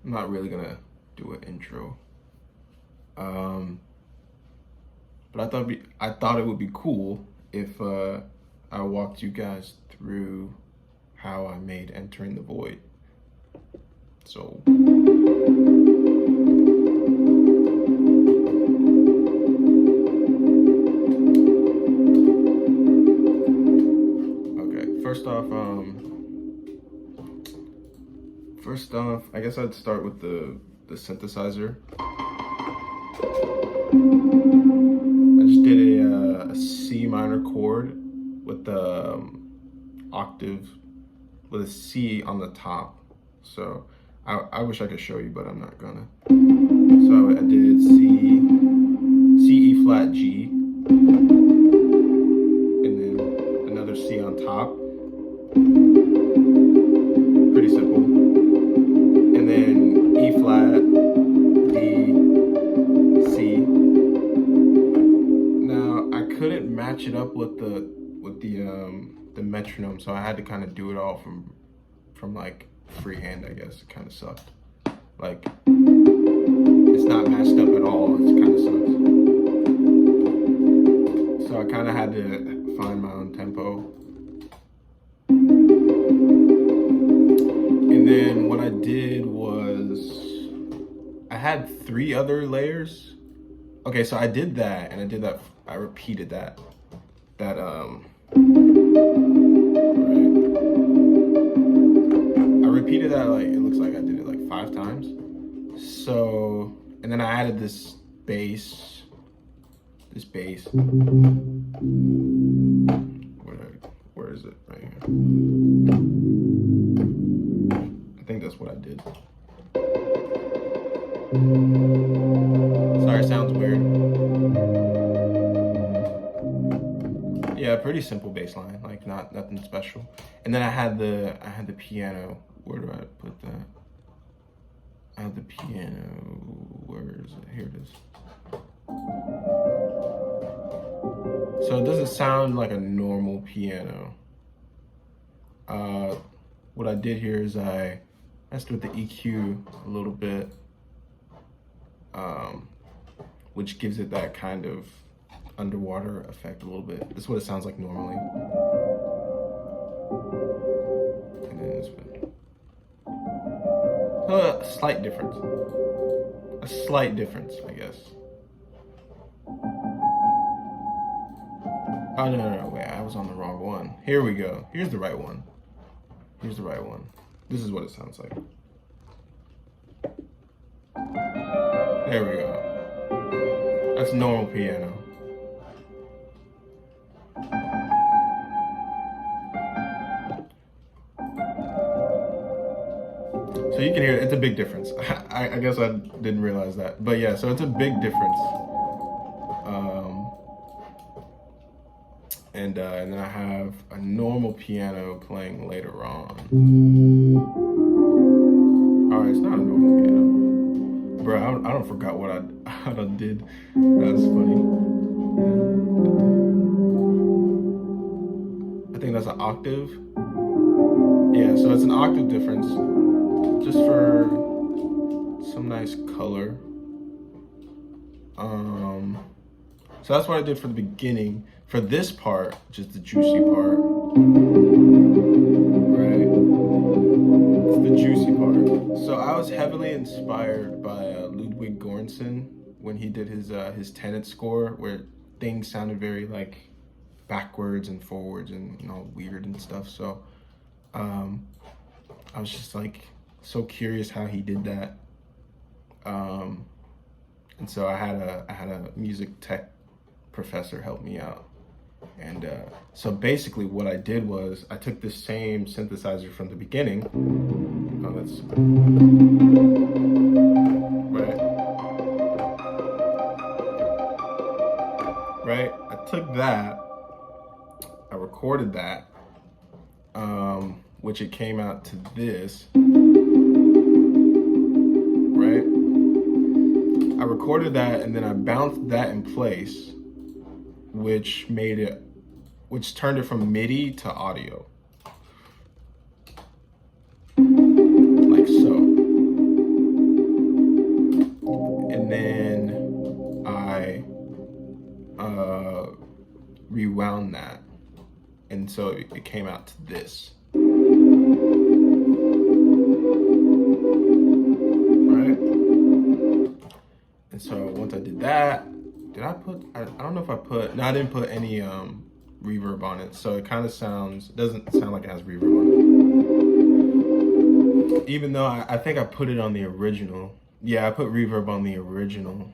I'm not really gonna do an intro. But I thought it would be cool if I walked you guys through how I made Entering the Void. So okay, first off, I guess I'd start with the synthesizer. I just did a C minor chord with the octave with a C on the top. So I wish I could show you, but I'm not gonna. So I did C, E flat, G, and then another C on top. Pretty simple. And then E flat, D, C. Now I couldn't match it up with the metronome, so I had to kind of do it all from like freehand. I guess it kind of sucked. Like it's not matched up at all. It kind of sucks. So I kind of had to find my own tempo. And then what I did was I had 3 other layers. Okay, so I did that, and I repeated that right. I repeated that, like, it looks like I did it like 5 times. So, and then I added this bass. Where is it? Right here. I think that's what I did. Sorry, it sounds weird. Yeah, pretty simple bass line, like nothing special. And then I had the piano. Where do I put that? I have the piano. Where is it? Here it is. So it doesn't sound like a normal piano. What I did here is I messed with the EQ a little bit, which gives it that kind of underwater effect a little bit. This is what it sounds like normally. And then this one. A slight difference. A slight difference, I guess. Oh, no, wait, I was on the wrong one. Here we go. Here's the right one. Here's the right one. This is what it sounds like. There we go. That's normal piano. So you can hear it, it's a big difference. I guess I didn't realize that. But yeah, so it's a big difference. And then I have a normal piano playing later on. Alright, it's not a normal piano. Bro, I don't forgot what I did. That's funny. I think that's an octave. Yeah, so it's an octave difference. Just for some nice color. So that's what I did for the beginning. For this part, which is the juicy part, right? It's the juicy part. So I was heavily inspired by Ludwig Göransson when he did his Tenet score, where things sounded very like backwards and forwards and weird and stuff. So I was just like so curious how he did that. And so I had a music tech professor help me out. And so basically what I did was I took this same synthesizer from the beginning. Oh, that's right. I took that, I recorded that, which it came out to this, right? I recorded that and then I bounced that in place, which turned it from MIDI to audio. Like so. rewound that, and so it came out to this. Right? And so once I did that, did I put, I don't know if I put, no, I didn't put any reverb on it, so it kind of doesn't sound like it has reverb on it. Even though I think I put it on the original. Yeah, I put reverb on the original,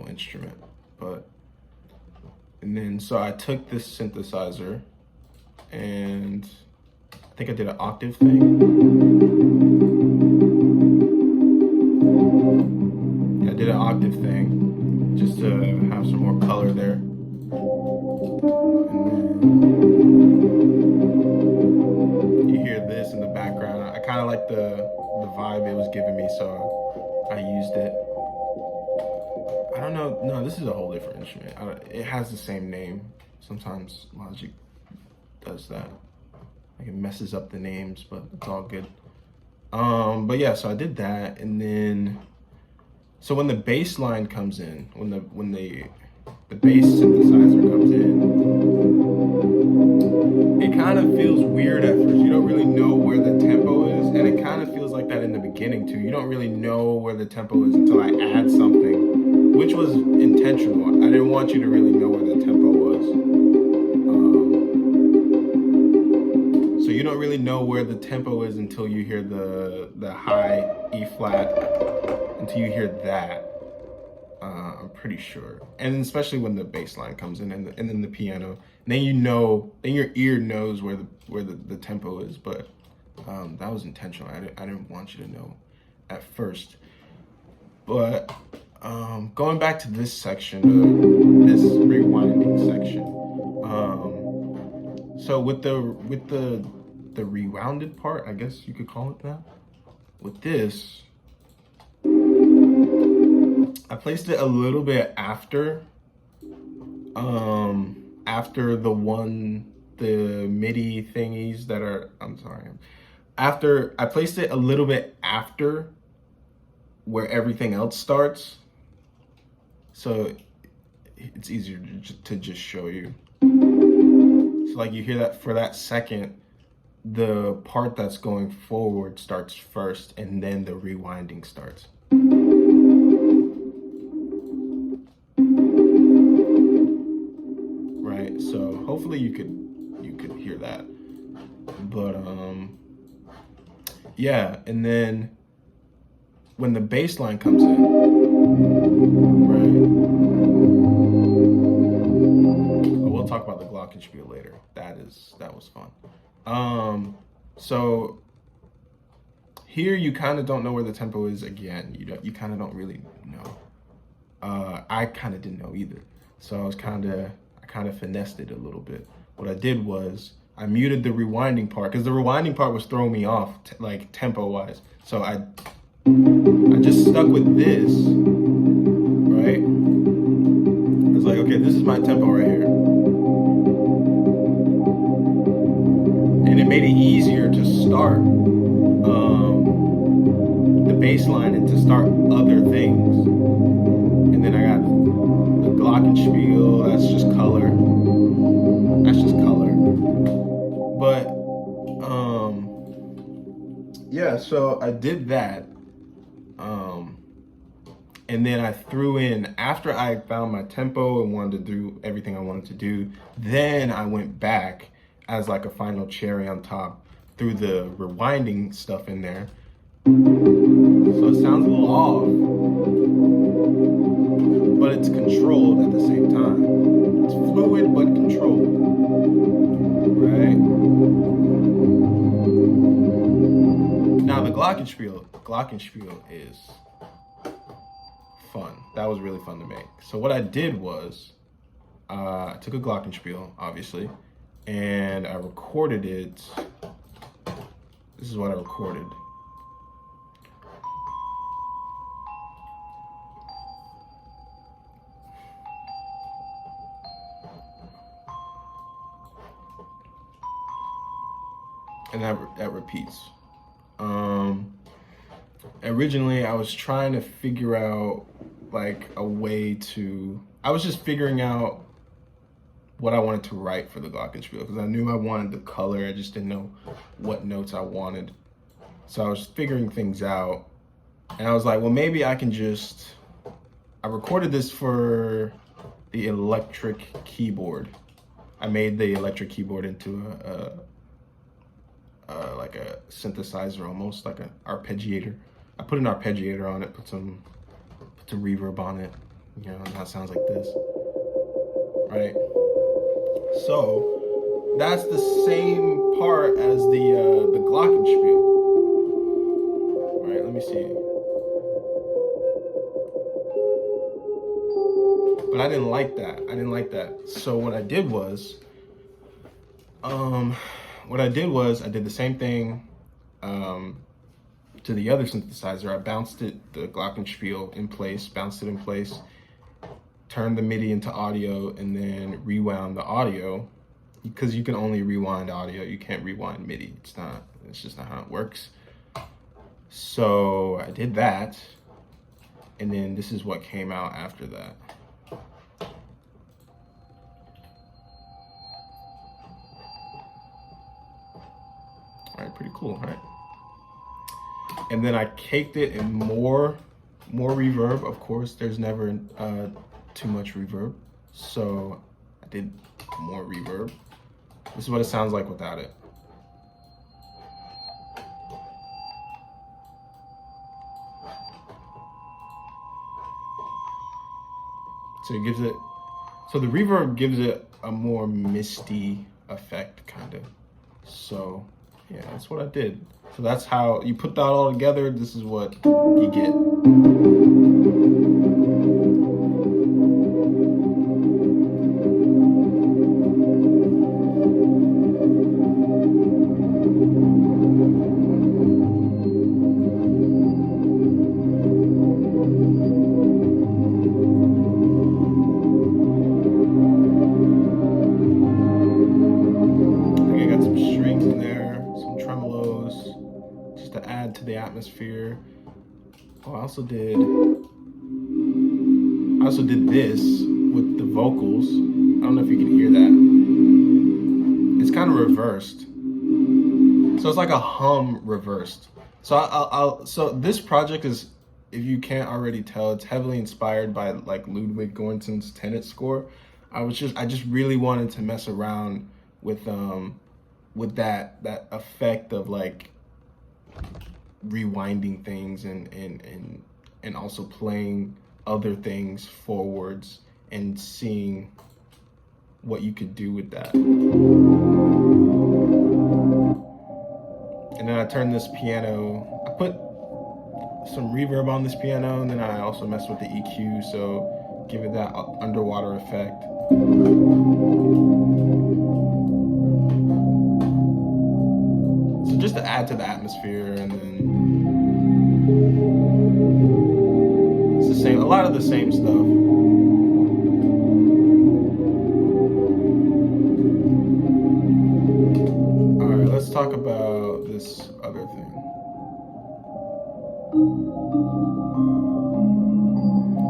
instrument. And then, so I took this synthesizer, and I think I did an octave thing. I did an octave thing, just to have some more color there. And then you hear this in the background. I kind of like the vibe it was giving me, so I used it. I don't know, no, this is a whole different instrument. It has the same name. Sometimes Logic does that. Like it messes up the names, but it's all good. But yeah, so I did that, and then, so when the bass line comes in, when the bass synthesizer comes in, it kind of feels weird at first. You don't really know where the tempo is, and it kind of feels like that in the beginning too. You don't really know where the tempo is until I add something, which was intentional. I didn't want you to really know where the tempo was. So you don't really know where the tempo is until you hear the high E flat, until you hear that. I'm pretty sure, and especially when the bass line comes in, and then the piano, and then then your ear knows where the tempo is. But that was intentional. I didn't want you to know at first. But going back to this section, this rewinding section. So with the rewounded part, I guess you could call it that. With this, I placed it a little bit after the MIDI thingies that are, I placed it a little bit after where everything else starts, so it's easier to just show you. So like you hear that for that second, the part that's going forward starts first, and then the rewinding starts. Right, so hopefully you could hear that. But yeah, and then when the bass line comes in, right? Oh, we'll talk about the Glockenspiel later. That was fun. So here you kind of don't know where the tempo is again. You kind of don't really know. I kind of didn't know either. So I kind of finessed it a little bit. What I did was I muted the rewinding part, because the rewinding part was throwing me off, like tempo wise. So I just stuck with this, right? I was like, okay, this is my tempo right here. And it made it easier to start the bass line and to start other things. And then I got the Glockenspiel, that's just color. But yeah, so I did that. And then I threw in, after I found my tempo and wanted to do everything I wanted to do, then I went back as like a final cherry on top, threw the rewinding stuff in there. So it sounds a little off, but it's controlled at the same time. It's fluid but controlled, right? Now the Glockenspiel is fun. That was really fun to make. So what I did was, I took a Glockenspiel, obviously, and I recorded it. This is what I recorded. And that repeats. Originally I was trying to figure out like a way to, I was just figuring out what I wanted to write for the Glockenspiel, because I knew I wanted the color, I just didn't know what notes I wanted. So I was figuring things out, and I was like, well, maybe I can just, I recorded this for the electric keyboard. I made the electric keyboard into like a synthesizer, almost like an arpeggiator. I put an arpeggiator on it, put some reverb on it, you know, and that sounds like this, right? So that's the same part as the Glockenspiel. All right, let me see. But I didn't like that. So what I did was, I did the same thing to the other synthesizer. I bounced it, the Glockenspiel, bounced it in place, turned the MIDI into audio, and then rewound the audio, because you can only rewind audio. You can't rewind MIDI. It's just not how it works. So I did that, and then this is what came out after that. All right, pretty cool, right? And then I caked it in more reverb. Of course, there's never too much reverb, so I did more reverb. This is what it sounds like without it. So the reverb gives it a more misty effect, kind of. So yeah, that's what I did. So that's how you put that all together. This is what you get. To the atmosphere. Oh, I also did this with the vocals. I don't know if you can hear that. It's kind of reversed. So it's like a hum reversed. So so this project is, if you can't already tell, it's heavily inspired by like Ludwig Göransson's Tenet score. I just really wanted to mess around with that effect of like rewinding things and also playing other things forwards and seeing what you could do with that. And then I turned this piano, I put some reverb on this piano, and then I also messed with the EQ, so give it that underwater effect. So just to add to the atmosphere, and then it's the same, a lot of the same stuff. All right, let's talk about this other thing.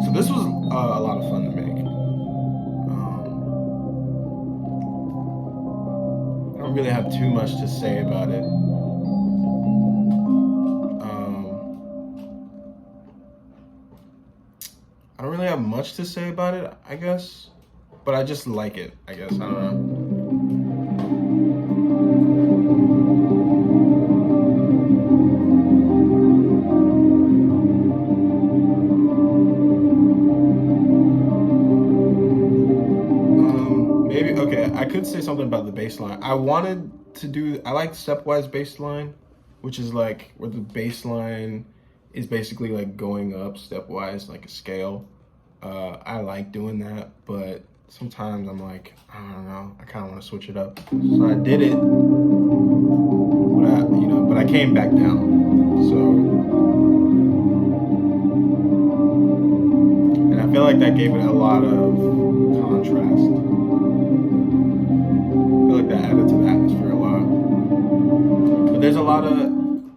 So this was a lot of fun to make. I don't really have too much to say about it. I don't really have much to say about it, I guess, but I just like it, I guess. I don't know. Maybe, okay, I could say something about the bass line. I like stepwise bass line, which is like where the bass line is basically like going up stepwise, like a scale. I like doing that, but sometimes I'm like, I don't know, I kind of want to switch it up. So I did it, but I came back down. So, and I feel like that gave it a lot of contrast. I feel like that added to the atmosphere a lot. But there's a lot of,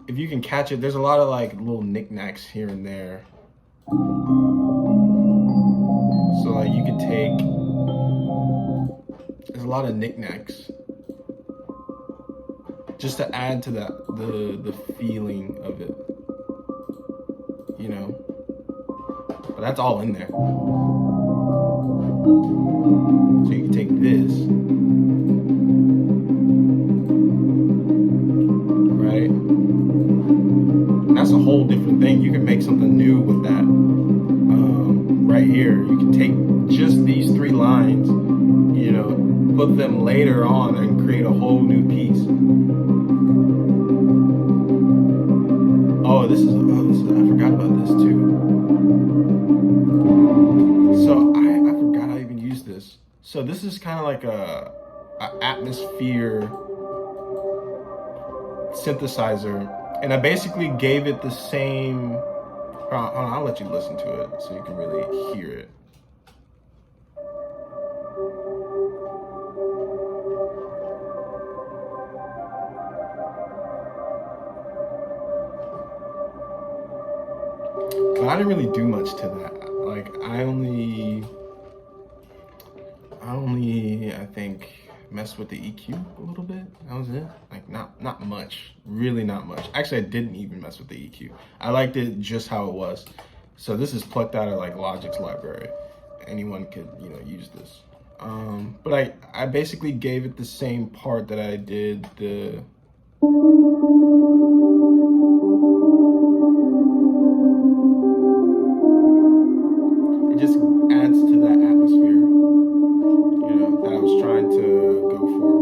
if you can catch it, there's a lot of like little knickknacks here and there. like you could take, there's a lot of knickknacks just to add to that, the feeling of it, you know? But that's all in there. So you can take this, right? And that's a whole different thing. You can make something new with that. Right here, you can take just these 3 lines, you know, put them later on and create a whole new piece. Oh, this is, I forgot about this too. So I forgot I even used this. So this is kind of like a atmosphere synthesizer, and I basically gave it the same. I'll let you listen to it so you can really hear it. But I didn't really do much to that. Like I only I think messed with the EQ a little bit. That was it. Like not much. Really not much. Actually, I didn't even mess with the EQ. I liked it just how it was. So this is plucked out of like Logic's library. Anyone could, you know, use this. But I basically gave it the same part that I did the it just adds to that atmosphere, you know, that I was trying to go for.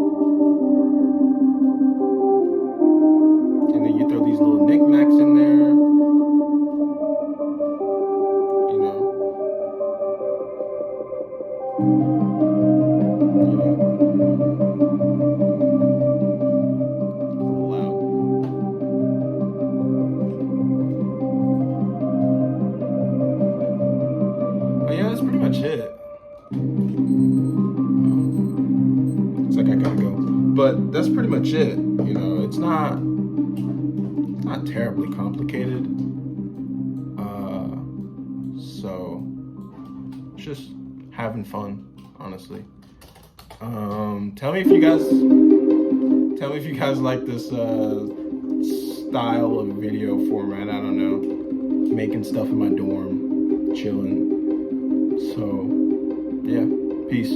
And then you throw these little knickknacks in there, you know. But yeah, that's pretty much it. It's like I gotta go. But that's pretty much it. You know, it's not terribly complicated. So just having fun, honestly. Tell me if you guys like this style of video format. I don't know, making stuff in my dorm, chilling. So yeah, peace.